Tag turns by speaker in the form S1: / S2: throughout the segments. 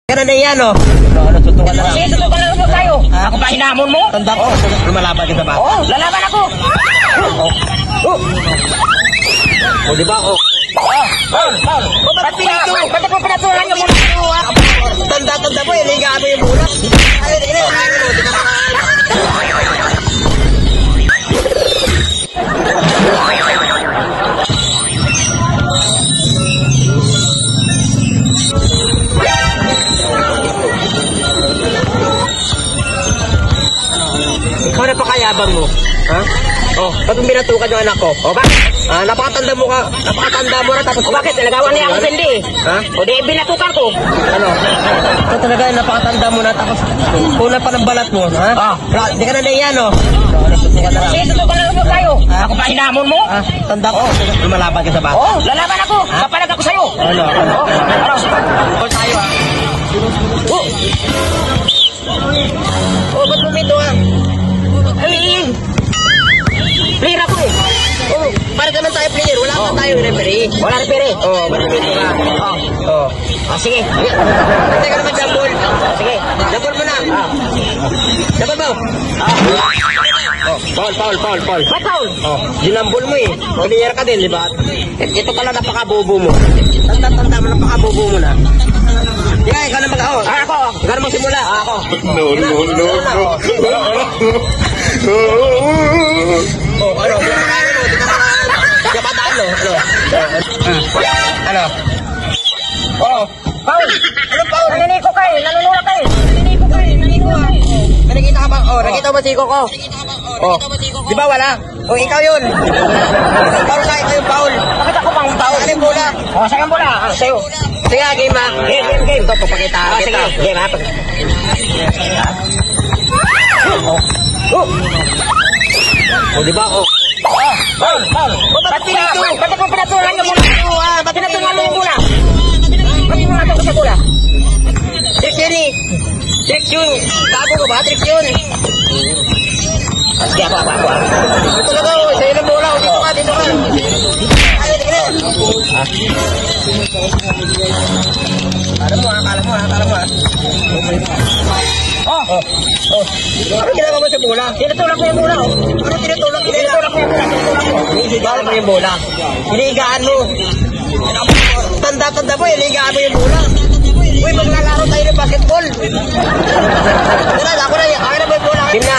S1: Kaya na yan, oh. Tutukan na lang.
S2: Sige, tutukan na lang tayo. Ako pa hinamon mo?
S1: Tanda ko, lumalaban kita ba?
S2: Oo, lalaban ako.
S1: O, di ba? Oh.
S2: Paul. Ba't mo pinatulan yung muna ko?
S1: Tanda mo, iligaan mo yung muna. Ikaw na pakayabang mo. Ha? Oh, ba't mo binatukan yung anak ko? Oh, bakit? Napakatanda mo ka. Napakatanda mo na tapos...
S2: O bakit? Nagawa niya ako hindi.
S1: Ha?
S2: O di, binatukan ko.
S1: Ano? Ito talaga, napakatanda mo na tapos una pa ng balat mo. Ha? Hindi ka na yan, oh. Tutukan na lang.
S2: Sige, tutukan na lang tayo. Ako pa hinamon mo?
S1: Tanda ko, lumalaban ka sa bata.
S2: Oo, lalaban ako. Papalag ako sa'yo.
S1: Ano?
S2: Call tayo, ha?
S1: Oh, ba't bumito, ha?
S2: Ay, player ako eh.
S1: Oh, para naman tayo player. Wala pa tayo referee.
S2: Wala na pere.
S1: Oh, ba't bumito ka? Oh.
S2: Sige.
S1: Teka naman, jambol.
S2: Sige.
S1: Jambol mo na. Jambol mo. Oh, Paul.
S2: Ba't Paul?
S1: Oh, ginambol mo eh. Player ka din, di ba? Ito pala napaka-bobo mo. Tanda mo, napaka-bobo mo na. Ika, ikaw na mag-out.
S2: Ako.
S1: Ikaw na magsimula. Ako.
S3: No.
S1: Oh, ano? Kapataan mo. Ano? Oh,
S2: Paul.
S1: ano Paul?
S2: Naniniko ka eh. Nanunulak ka eh.
S1: Nakikita ka ba? Oh, nakita ba siko ko? Oh, di ba wala? Oh, ikaw yun. Paul na, ikaw yung Paul.
S2: Bakit ako pang Paul?
S1: Ano yung bola?
S2: O, saan ang bola? Sa'yo.
S1: Sige, game ha.
S2: Game.
S1: Ito, papakita
S2: Sige,
S1: kita.
S2: game ha.
S1: Oh, di ba? Oh.
S2: Paul. Ba't mo pinatulan yung muna ko? Ba't pinatulan mo yung muna? Ba't mo natin ko sa bola?
S1: Trick yun eh. Trick yun. Bago ko ba? Trick yun.
S2: Sige, ako.
S1: Ito lang ako. Sa'yo ng bola. Dito ka. Ayun, tingnan. Akala mo ha. Oh. Ano ginagawa mo sa bola?
S2: Tinutulak ko yung bola.
S1: Ano tinutulak?
S2: Tinutulak ko yung bola.
S1: Inihigaan mo yung bola. Inihigaan mo. Tanda mo, inihigaan mo yung bola. Uy, maglalaro tayo ng basketball. Tara, ako na mo yung bola.
S2: Game na.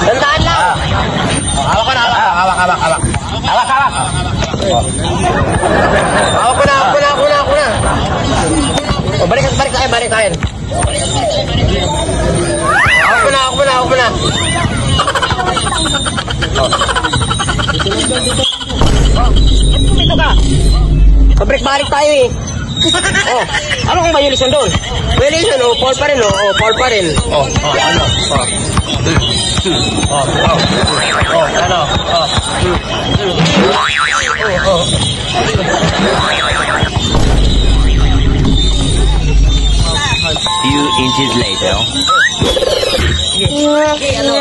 S1: Tandaan lang. Hawak ko na. Hawak. Hawak ko na. O, balik tayo. Hawak ko na.
S2: Ito ka.
S1: Pabalik tayo eh.
S2: Oh, ano kung violation doon?
S1: Violation, foul pa rin. Ano?
S3: Few inches later.
S1: Ano?